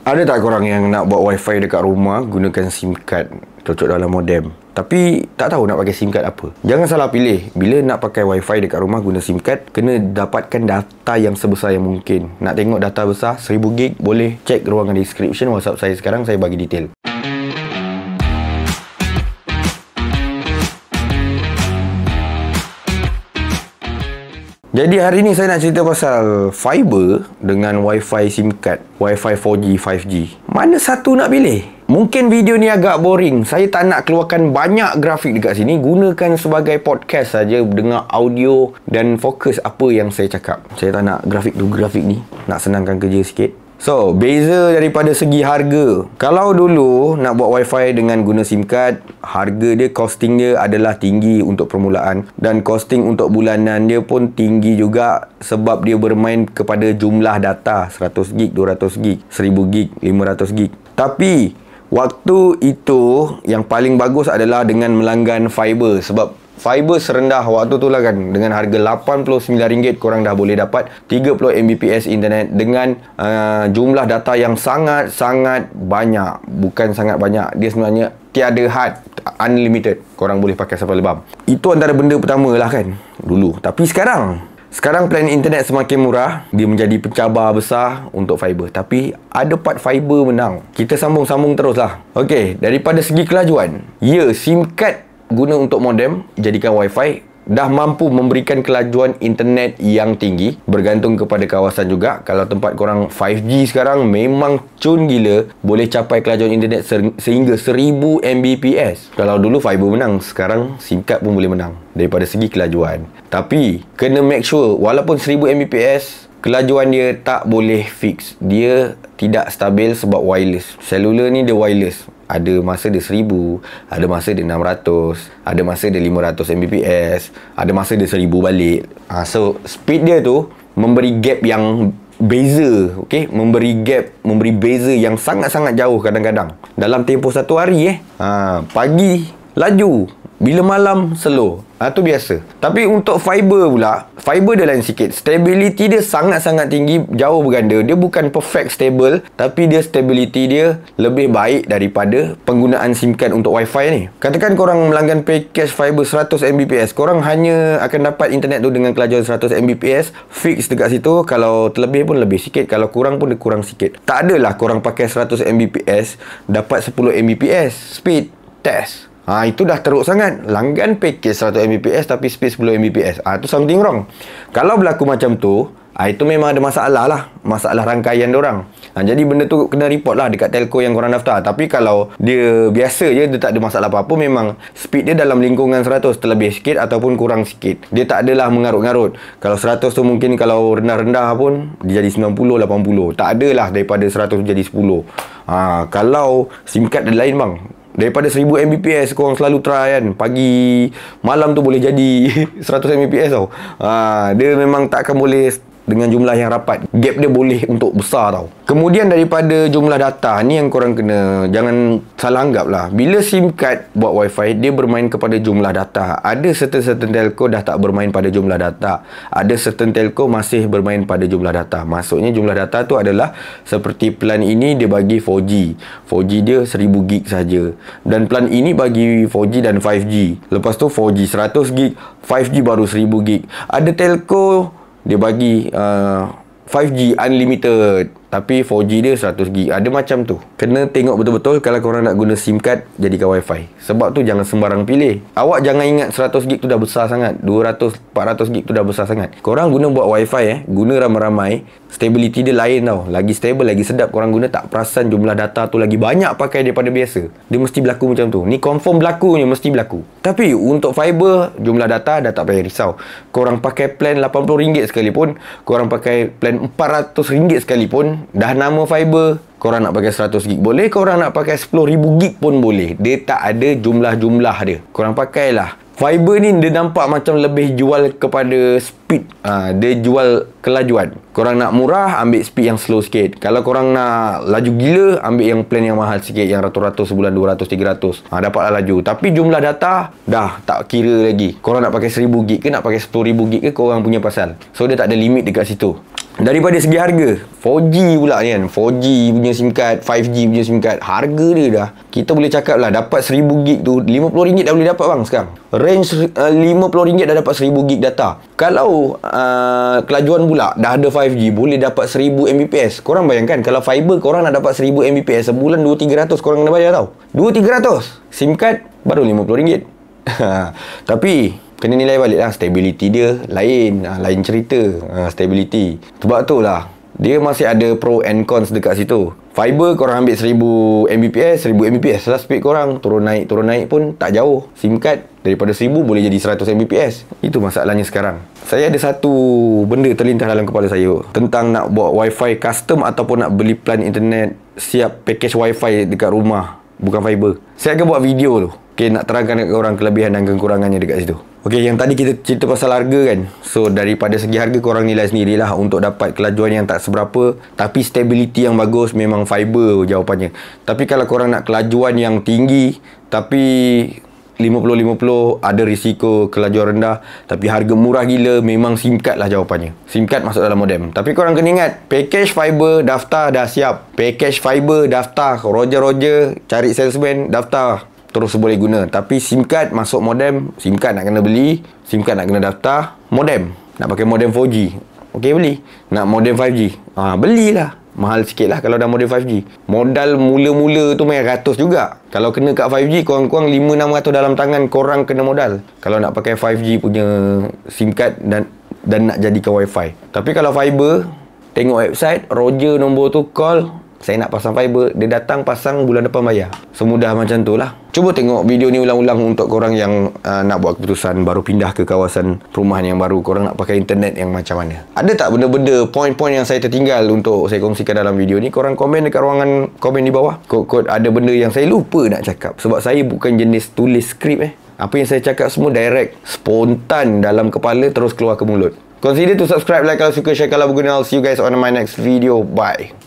Ada tak korang yang nak buat wifi dekat rumah gunakan SIM card cocok dalam modem, tapi tak tahu nak pakai SIM card apa? Jangan salah pilih. Bila nak pakai wifi dekat rumah guna SIM card, kena dapatkan data yang sebesar yang mungkin. Nak tengok data besar 1000 GB, boleh cek ruangan description WhatsApp saya sekarang, saya bagi detail. Jadi hari ni saya nak cerita pasal fiber dengan wifi SIM card, wifi 4G, 5G. Mana satu nak pilih? Mungkin video ni agak boring. Saya tak nak keluarkan banyak grafik dekat sini. Gunakan sebagai podcast saja, dengar audio dan fokus apa yang saya cakap. Saya tak nak grafik tu grafik ni. Nak senangkan kerja sikit. So, beza daripada segi harga. Kalau dulu nak buat wifi dengan guna SIM card, harga dia, costing dia adalah tinggi untuk permulaan. Dan costing untuk bulanan dia pun tinggi juga sebab dia bermain kepada jumlah data 100GB, 200GB, 1000GB, 500GB. Tapi waktu itu yang paling bagus adalah dengan melanggan fiber. Sebab fiber serendah waktu tu lah kan, dengan harga RM89 korang dah boleh dapat 30 Mbps internet dengan jumlah data yang sangat-sangat banyak. Bukan sangat banyak, dia sebenarnya tiada had, unlimited. Korang boleh pakai sampai lebam. Itu antara benda pertama lah kan dulu. Tapi sekarang plan internet semakin murah, dia menjadi pencabar besar untuk fiber. Tapi ada part fiber menang. Kita sambung-sambung terus lah. Okey, daripada segi kelajuan, ya, SIM card guna untuk modem, jadikan wifi, dah mampu memberikan kelajuan internet yang tinggi. Bergantung kepada kawasan juga. Kalau tempat korang 5G sekarang memang cun gila, boleh capai kelajuan internet sehingga 1000 Mbps. Kalau dulu fiber menang, sekarang SIM card pun boleh menang daripada segi kelajuan. Tapi kena make sure walaupun 1000 Mbps, kelajuan dia tak boleh fix. Dia tidak stabil sebab wireless. Cellular ni dia wireless. Ada masa dia 1000, ada masa dia 600, ada masa dia 500 Mbps, ada masa dia 1000 balik. So speed dia tu memberi gap yang beza, okey, memberi beza yang sangat-sangat jauh kadang-kadang. Dalam tempoh satu hari pagi laju, bila malam slow. Itu biasa. Tapi untuk fiber pula, fiber dia lain sikit. Stability dia sangat-sangat tinggi, jauh berganda. Dia bukan perfect stable, tapi dia stability dia lebih baik daripada penggunaan SIM card untuk wifi ni. Katakan korang melanggan package fiber 100 Mbps, korang hanya akan dapat internet tu dengan kelajuan 100 Mbps fix dekat situ. Kalau terlebih pun lebih sikit, kalau kurang pun dia kurang sikit. Tak adalah korang pakai 100 Mbps dapat 10 Mbps speed test. Itu dah teruk sangat. Langgan package 100 Mbps tapi speed 10 Mbps. Itu something wrong. Kalau berlaku macam tu, itu memang ada masalah lah. Masalah rangkaian diorang. Jadi benda tu kena report lah dekat telco yang korang daftar. Tapi kalau dia biasa je, dia tak ada masalah apa-apa, memang speed dia dalam lingkungan 100, terlebih sikit ataupun kurang sikit. Dia tak adalah mengarut-ngarut. Kalau 100 tu mungkin kalau rendah-rendah pun dia jadi 90, 80. Tak adalah daripada 100 jadi 10. Kalau SIM card dia lain bang. Daripada 1000 Mbps korang selalu try kan, pagi malam tu boleh jadi 100 Mbps tau. Dia memang tak akan boleh dengan jumlah yang rapat. Gap dia boleh untuk besar tau. Kemudian daripada jumlah data ni yang korang kena, jangan salah anggap lah. Bila SIM card buat wifi, dia bermain kepada jumlah data. Ada certain telco dah tak bermain pada jumlah data. Ada certain telco masih bermain pada jumlah data. Maksudnya jumlah data tu adalah seperti plan ini dia bagi 4G. 4G dia 1000GB saja. Dan plan ini bagi 4G dan 5G. Lepas tu 4G 100GB, 5G baru 1000GB. Ada telco dia bagi 5G unlimited, tapi 4G dia 100GB. Ada macam tu. Kena tengok betul-betul kalau korang nak guna SIM card, jadikan wifi. Sebab tu jangan sembarang pilih. Awak jangan ingat 100GB tu dah besar sangat, 200, 400GB tu dah besar sangat. Korang guna buat wifi guna ramai-ramai, stability dia lain tau. Lagi stable, lagi sedap. Korang guna tak perasan jumlah data tu lagi banyak pakai daripada biasa. Dia mesti berlaku macam tu. Ni confirm berlakunya, mesti berlaku. Tapi untuk fiber, jumlah data dah tak payah risau. Korang pakai plan RM80 sekalipun, korang pakai plan RM400 sekalipun, dah nama fiber. Korang nak pakai 100GB boleh, korang nak pakai 10,000GB pun boleh. Dia tak ada jumlah-jumlah dia. Korang pakailah. Fiber ni dia nampak macam lebih jual kepada speed. Dia jual kelajuan. Korang nak murah, ambil speed yang slow sikit. Kalau korang nak laju gila, ambil yang plan yang mahal sikit, yang ratus-ratus sebulan, 200, 300. Dapatlah laju. Tapi jumlah data dah tak kira lagi. Korang nak pakai 1000 gig ke, nak pakai 10,000 gig ke, korang punya pasal. So dia tak ada limit dekat situ. Daripada segi harga, 4G pula ni kan, 4G punya SIM card, 5G punya SIM card, harga dia dah, kita boleh cakap lah, dapat 1000 gig tu RM50 dah boleh dapat bang sekarang. Range RM50 dah dapat 1000 gig data. Kalau kelajuan pula dah ada 5G, boleh dapat 1000 Mbps. Korang bayangkan, kalau fiber korang nak dapat 1000 Mbps, sebulan 200-300 korang kena bayar tau. 200-300 SIM card baru RM50. Tapi kena nilai balik lah, stability dia lain, lain cerita. Stability, sebab tu lah dia masih ada pro and cons dekat situ. Fiber korang ambil 1000 Mbps, 1000 Mbps lah speed korang, turun naik pun tak jauh. SIM card daripada 1000 boleh jadi 100 Mbps. Itu masalahnya sekarang. Saya ada satu benda terlintas dalam kepala saya tentang nak buat wifi custom ataupun nak beli plan internet siap package wifi dekat rumah, bukan fiber. Saya akan buat video tu. Okay, nak terangkan dekat korang kelebihan dan kekurangannya dekat situ. Okay, yang tadi kita cerita pasal harga kan. So, daripada segi harga korang nilai sendirilah. Untuk dapat kelajuan yang tak seberapa tapi stability yang bagus, memang fiber jawapannya. Tapi kalau korang nak kelajuan yang tinggi tapi 50-50, ada risiko kelajuan rendah tapi harga murah gila, memang SIM card lah jawapannya. SIM card masuk dalam modem. Tapi korang kena ingat, package fiber daftar dah siap. Package fiber daftar, Roger cari salesman, daftar, terus boleh guna. Tapi SIM card masuk modem, SIM card nak kena beli, SIM card nak kena daftar, modem nak pakai modem 4G, okey beli. Nak modem 5G, belilah. Mahal sikit lah kalau dah modem 5G. Modal mula-mula tu main ratus juga. Kalau kena kat 5G, kurang-kurang 500-600 dalam tangan korang kena modal. Kalau nak pakai 5G punya SIM card dan nak jadikan wifi. Tapi kalau fiber, tengok website, Roger nombor tu, call, saya nak pasang fiber, dia datang pasang, bulan depan bayar. Semudah macam tu lah. Cuba tengok video ni ulang-ulang untuk korang yang nak buat keputusan baru pindah ke kawasan perumahan yang baru. Korang nak pakai internet yang macam mana? Ada tak benda-benda, poin-poin yang saya tertinggal untuk saya kongsikan dalam video ni? Korang komen dekat ruangan komen di bawah. Kod-kod ada benda yang saya lupa nak cakap. Sebab saya bukan jenis tulis skrip Apa yang saya cakap semua direct, spontan dalam kepala terus keluar ke mulut. Consider to subscribe, like kalau suka, share kalau berguna. I'll see you guys on my next video. Bye.